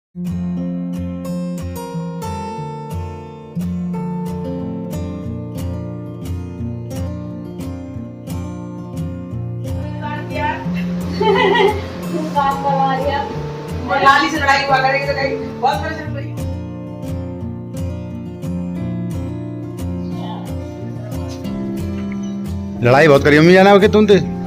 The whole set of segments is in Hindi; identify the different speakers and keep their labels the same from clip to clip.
Speaker 1: काम करवा दिया।
Speaker 2: लाली से लड़ाई हुआ करेगी तो कहीं बहुत परेशान करेगी।
Speaker 3: लड़ाई बहुत करी अम्मी जाना कि तुम थे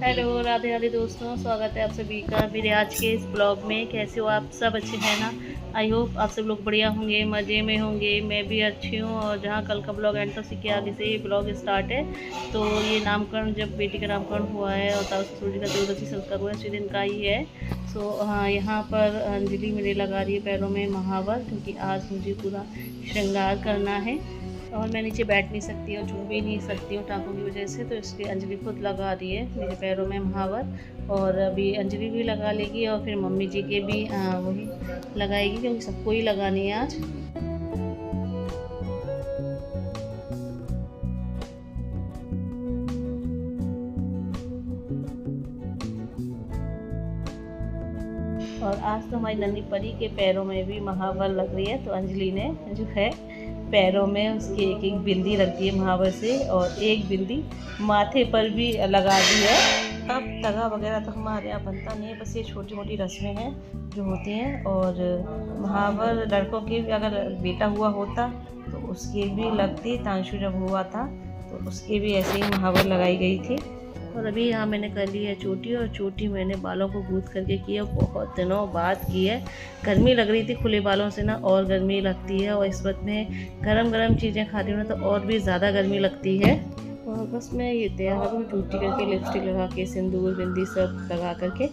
Speaker 1: हेलो राधे राधे दोस्तों, स्वागत है आप सभी का मेरे आज के इस ब्लॉग में। कैसे हो आप सब? अच्छे हैं ना? आई होप आप सब लोग बढ़िया होंगे, मज़े में होंगे। मैं भी अच्छी हूँ। और जहाँ कल का ब्लॉग एंड तक के आगे से ये ब्लॉग स्टार्ट है। तो ये नामकरण, जब बेटी का नामकरण हुआ है और ताऊ ससुर जी का 14 संस्कार हुआ है, इसी दिन का ही है। सो हाँ, यहाँ पर अंजलि मेरे लगा रही है पैरों में महावर, क्योंकि आज मुझे पूरा श्रृंगार करना है और मैं नीचे बैठ नहीं सकती और झूम भी नहीं सकती हूँ टाँकों की वजह से। तो इसलिए अंजलि खुद लगा रही है मेरे पैरों में महावर। और अभी अंजलि भी लगा लेगी और फिर मम्मी जी के भी वही लगाएगी, क्योंकि सबको ही लगानी है आज। और आज तो हमारी नन्ही परी के पैरों में भी महावर लग रही है। तो अंजलि ने जो है पैरों में उसकी एक एक बिंदी रख दी है महावर से, और एक बिंदी माथे पर भी लगा दी है। अब तगा वगैरह तो हमारे यहाँ बनता नहीं है, बस ये छोटी मोटी रस्में हैं जो होती हैं। और महावर लड़कों के भी, अगर बेटा हुआ होता तो उसके भी लगती। तांशु जब हुआ था तो उसके भी ऐसे ही महावर लगाई गई थी। और अभी यहाँ मैंने कर ली है चोटी, और चोटी मैंने बालों को गूंथ करके की है। बहुत दिनों बाद की है। गर्मी लग रही थी खुले बालों से ना, और गर्मी लगती है। और इस वक्त में गरम गरम चीज़ें खाती हूँ ना, तो और भी ज़्यादा गर्मी लगती है। और बस मैं ये तैयार हूँ चोटी करके, लिपस्टिक लगा के, सिंदूर बिंदी सब लगा करके।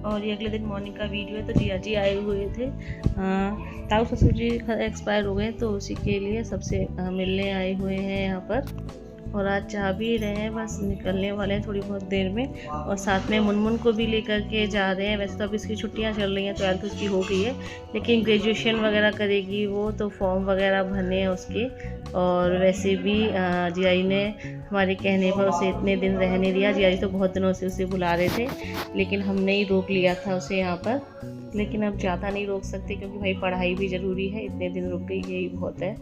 Speaker 1: और ये अगले दिन मॉर्निंग का वीडियो है। तो जिया जी आए हुए थे, ताऊ ससुर जी एक्सपायर हो गए, तो उसी के लिए सबसे मिलने आए हुए हैं यहाँ पर। और आज चाह भी रहे हैं, बस निकलने वाले हैं थोड़ी बहुत देर में। और साथ में मुनमुन को भी लेकर के जा रहे हैं। वैसे तो अब इसकी छुट्टियाँ चल रही हैं, 12th उसकी हो गई है, लेकिन ग्रेजुएशन वगैरह करेगी वो, तो फॉर्म वगैरह भरने हैं उसके। और वैसे भी जियाई ने हमारे कहने पर उसे इतने दिन रहने दिया। जियाई तो बहुत दिनों से उसे बुला रहे थे, लेकिन हमने ही रोक लिया था उसे यहाँ पर। लेकिन अब ज़्यादा नहीं रोक सकते, क्योंकि भाई पढ़ाई भी ज़रूरी है। इतने दिन रुक गई, यही बहुत है।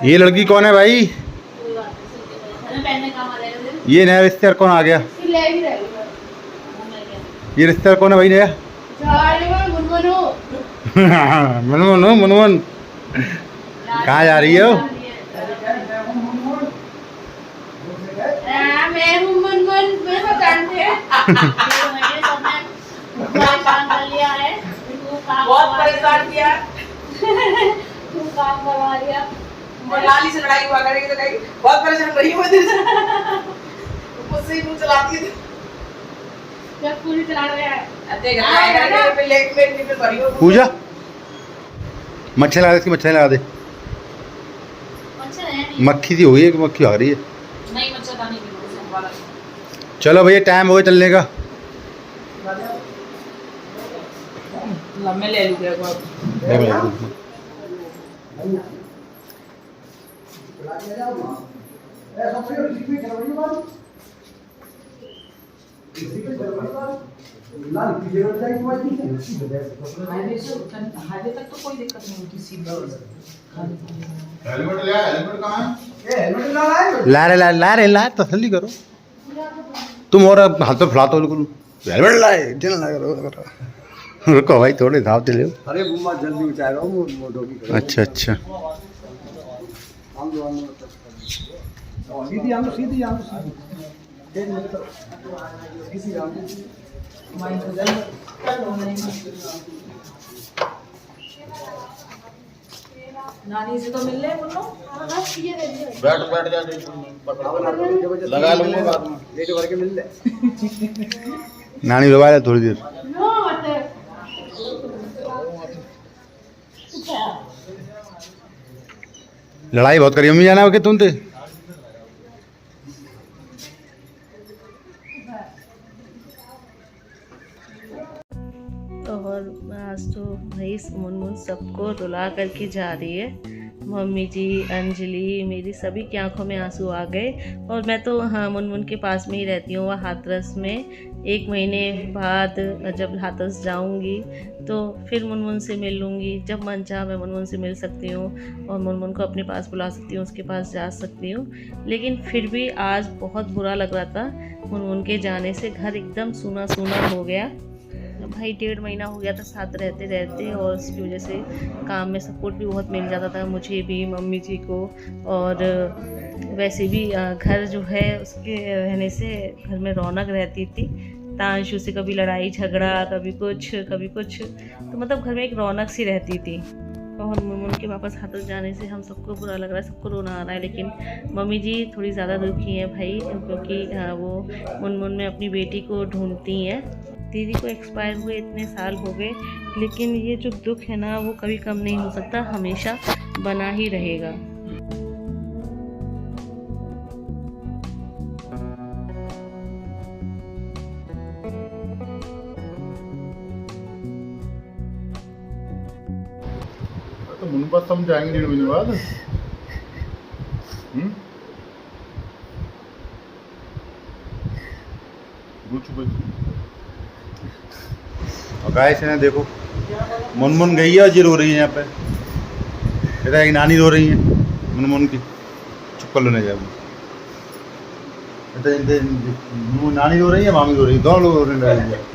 Speaker 3: ये लड़की कौन है भाई? ये नया रिश्तेदार कौन आ गया? ये रिश्तेदार कौन है भाई नया? मनमोहन मनमोहन कहाँ जा रही हो?
Speaker 2: बहुत परेशान किया।
Speaker 1: काम करवा दिया।
Speaker 2: लाली से लड़ाई हुआ करेगी तो कहीं बहुत परेशान रही मुझसे ही मुँह चलाती है।
Speaker 1: जब पूरी चला रहे हैं
Speaker 3: पूजा मच्छर लगा दे, इसकी मच्छर लगा दे। मक्खी सी हो गई है, मक्खी आ रही है।
Speaker 2: नहीं मच्छरदानी की।
Speaker 3: चलो भैया टाइम हो गया चलने का।
Speaker 2: मैं ले लूँगा। हाईवे तक तो कोई दिक्कत नहीं होती, सीधा
Speaker 3: हेलमेट कहाँ है? ला रे तसल्ली करो तुम। और हाथ पे फैला तो बिल्कुल हेलमेट लाए करो। रुको भाई थोड़े हिसाब से ले।
Speaker 4: अरे बुम्मा जल्दी बचा रहा हूँ मोटो की।
Speaker 3: अच्छा अच्छा
Speaker 4: सीधी आम सीधी
Speaker 2: नानी से तो मिल ले बोलो।
Speaker 3: बैठ जा लगा लूंगा बाद में
Speaker 4: लेट भर के मिल ले।
Speaker 3: नानी रोवा है थोड़ी देर। लड़ाई बहुत करी अम्मी जाना कि तुम थे।
Speaker 1: और आज तो भाई मुनमुन सबको रुला करके जा रही है। मम्मी जी, अंजलि, मेरी सभी की आंखों में आंसू आ गए। और मैं तो हाँ मुनमुन के पास में ही रहती हूँ, वह हाथरस में। 1 महीने बाद जब हाथरस जाऊँगी तो फिर मुनमुन से मिल लूँगी। जब मन चाहा मैं मुनमुन से मिल सकती हूँ और मुनमुन को अपने पास बुला सकती हूँ, उसके पास जा सकती हूँ। लेकिन फिर भी आज बहुत बुरा लग रहा था मुनमुन के जाने से। घर एकदम सूना सूना हो गया। भाई 1.5 महीना हो गया था साथ रहते रहते, और उसकी वजह से काम में सपोर्ट भी बहुत मिल जाता था मुझे भी, मम्मी जी को। और वैसे भी घर जो है उसके रहने से घर में रौनक रहती थी। तांशु से कभी लड़ाई झगड़ा, कभी कुछ तो मतलब घर में एक रौनक सी रहती थी। और मुनमुन के वापस हाथरस जाने से हम सबको बुरा लग रहा है, सबको रोना आ रहा है। लेकिन मम्मी जी थोड़ी ज़्यादा दुखी हैं भाई, क्योंकि वो मुनमुन में अपनी बेटी को ढूंढती हैं। दीदी को एक्सपायर हुए इतने साल हो गए, लेकिन ये जो दुख है ना वो कभी कम नहीं हो सकता, हमेशा बना ही रहेगा।
Speaker 3: तो मुन पर समझाएंगे 1.5 महीने बाद। और गाइस ने देखो मुनमुन गई है और ये रो रही है यहाँ पे। कहता है कि नानी रो रही है मुनमुन की। चुप कर लो नहीं जाए। नानी रो रही है, मामी रो रही है, दोनों लोग रोने लगे हैं।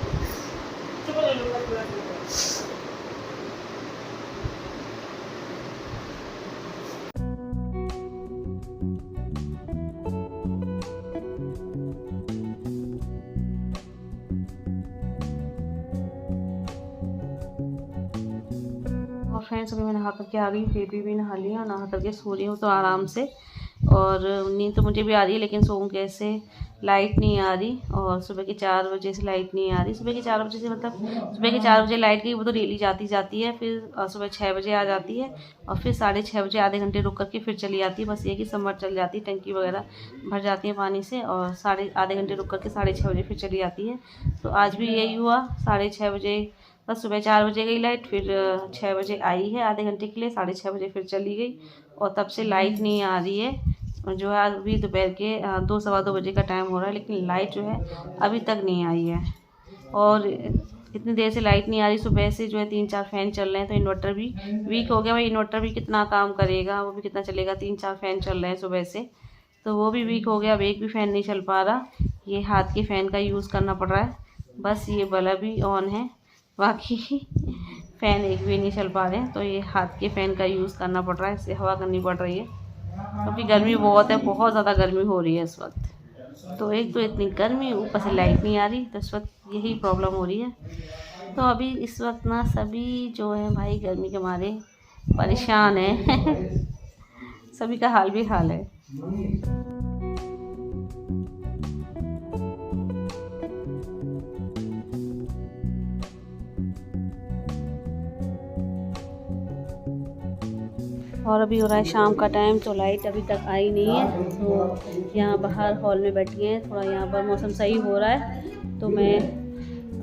Speaker 1: और फ्रेंड्स अभी मैं नहा करके आ गई हूँ, बेबी भी नहा लिया, नहा करके सो रही हूँ तो आराम से। और नींद तो मुझे भी आ रही है, लेकिन सोऊं कैसे, लाइट नहीं आ रही। और सुबह के 4 बजे से लाइट नहीं आ रही। सुबह के 4 बजे से मतलब सुबह के 4 बजे लाइट गई, वो तो डेली जाती है। फिर सुबह 6 बजे आ जाती है और फिर 6:30 बजे आधे घंटे रुक करके फिर चली जाती है। बस ये कि समर चल जाती है, टंकी वगैरह भर जाती है पानी से, और आधे घंटे रुक करके 6:30 बजे फिर चली जाती है। तो आज भी यही हुआ, 6:30 बजे, बस सुबह 4 बजे गई लाइट, फिर 6 बजे आई है आधे घंटे के लिए, 6:30 बजे फिर चली गई। और तब से लाइट नहीं आ रही है। जो है अभी दोपहर के 2 सवा 2 बजे का टाइम हो रहा है, लेकिन लाइट जो है अभी तक नहीं आई है। और इतनी देर से लाइट नहीं आ रही, सुबह से जो है 3-4 फ़ैन चल रहे हैं। तो इन्वर्टर भी वीक हो गया। भाई इन्वर्टर भी कितना काम करेगा, वो भी कितना चलेगा, 3-4 फ़ैन चल रहे हैं सुबह से, तो वो भी वीक हो गया। अब एक भी फ़ैन नहीं चल पा रहा, ये हाथ के फ़ैन का यूज़ करना पड़ रहा है। बस ये बल्ब ही ऑन है, बाकी फ़ैन एक भी नहीं चल पा रहे हैं। तो ये हाथ के फ़ैन का यूज़ करना पड़ रहा है, इससे हवा करनी पड़ रही है, क्योंकि गर्मी बहुत है, बहुत ज़्यादा गर्मी हो रही है इस वक्त। तो एक तो इतनी गर्मी, ऊपर से लाइट नहीं आ रही, तो इस वक्त यही प्रॉब्लम हो रही है। तो अभी इस वक्त ना सभी जो है भाई गर्मी के मारे परेशान है सभी का हाल भी हाल है। और अभी हो रहा है शाम का टाइम, तो लाइट अभी तक आई नहीं है। तो यहाँ बाहर हॉल में बैठी हैं, थोड़ा यहाँ पर मौसम सही हो रहा है। तो मैं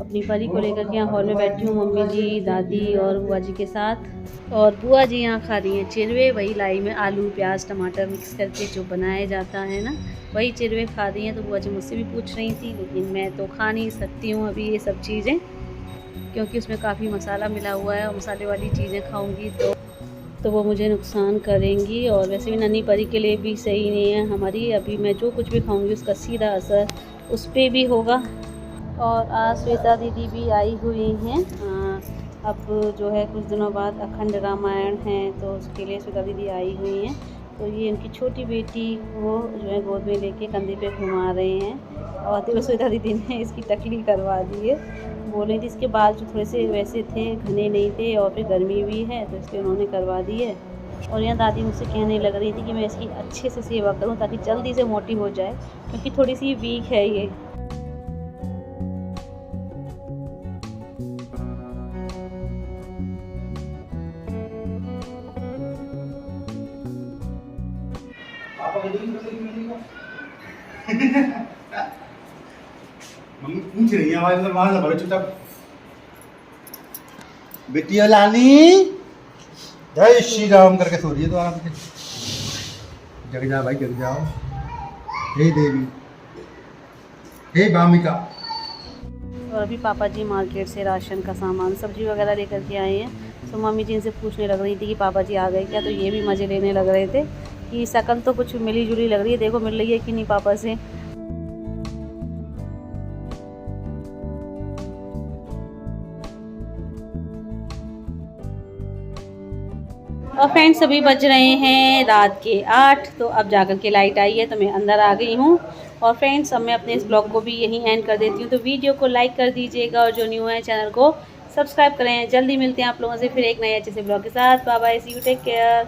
Speaker 1: अपनी परी को लेकर के यहाँ हॉल में बैठी हूँ, मम्मी जी, दादी और बुआ जी के साथ। और बुआ जी यहाँ खा रही हैं चिरवे, वही लाई में आलू प्याज टमाटर मिक्स करके जो बनाया जाता है ना, वही चिरवे खा रही हैं। तो बुआ जी मुझसे भी पूछ रही थी, लेकिन मैं तो खा नहीं सकती हूँ अभी ये सब चीज़ें, क्योंकि उसमें काफ़ी मसाला मिला हुआ है, और मसाले वाली चीज़ें खाऊँगी तो वो मुझे नुकसान करेंगी। और वैसे भी नन्ही परी के लिए भी सही नहीं है हमारी। अभी मैं जो कुछ भी खाऊंगी उसका सीधा असर उस पर भी होगा। और आज श्वेता दीदी भी आई हुई हैं। अब जो है कुछ दिनों बाद अखंड रामायण है, तो उसके लिए श्वेता दीदी आई हुई हैं। तो ये उनकी छोटी बेटी को जो है गोद में लेके कंधे पे घुमा रहे हैं। और तो श्वेता दीदी ने इसकी टकली करवा दी है। बोल रही थी इसके बाल जो थोड़े से वैसे थे, घने नहीं थे, और फिर गर्मी भी है तो इसलिए उन्होंने करवा दी है। और यहाँ दादी मुझसे कहने लग रही थी कि मैं इसकी अच्छे से सेवा करूं ताकि जल्दी से मोटी हो जाए, क्योंकि थोड़ी सी वीक है ये।
Speaker 3: मम्मी पूछ रही है हमारे अंदर वहां से भरे चुपचाप। बेटिया लानी जय श्री राम करके सो रही है तो आराम से। जग जा भाई जग जाओ। हे देवी, हे भामिका।
Speaker 1: और अभी पापा जी मार्केट से राशन का सामान सब्जी वगैरह लेकर के आए हैं। तो मम्मी जी इनसे पूछने लग रही थी कि पापा जी आ गए क्या, तो ये भी मज़े लेने लग रहे थे कि शकल तो कुछ मिली जुली लग रही है, देखो मिल रही है कि नहीं पापा से। और फ्रेंड्स अभी बज रहे हैं रात के 8, तो अब जाकर के लाइट आई है तो मैं अंदर आ गई हूँ। और फ्रेंड्स अब मैं अपने इस ब्लॉग को भी यहीं एंड कर देती हूँ। तो वीडियो को लाइक कर दीजिएगा और जो न्यू है चैनल को सब्सक्राइब करें। जल्दी मिलते हैं आप लोगों से फिर एक नए अच्छे से ब्लॉग के साथ। Bye bye, see you, take care.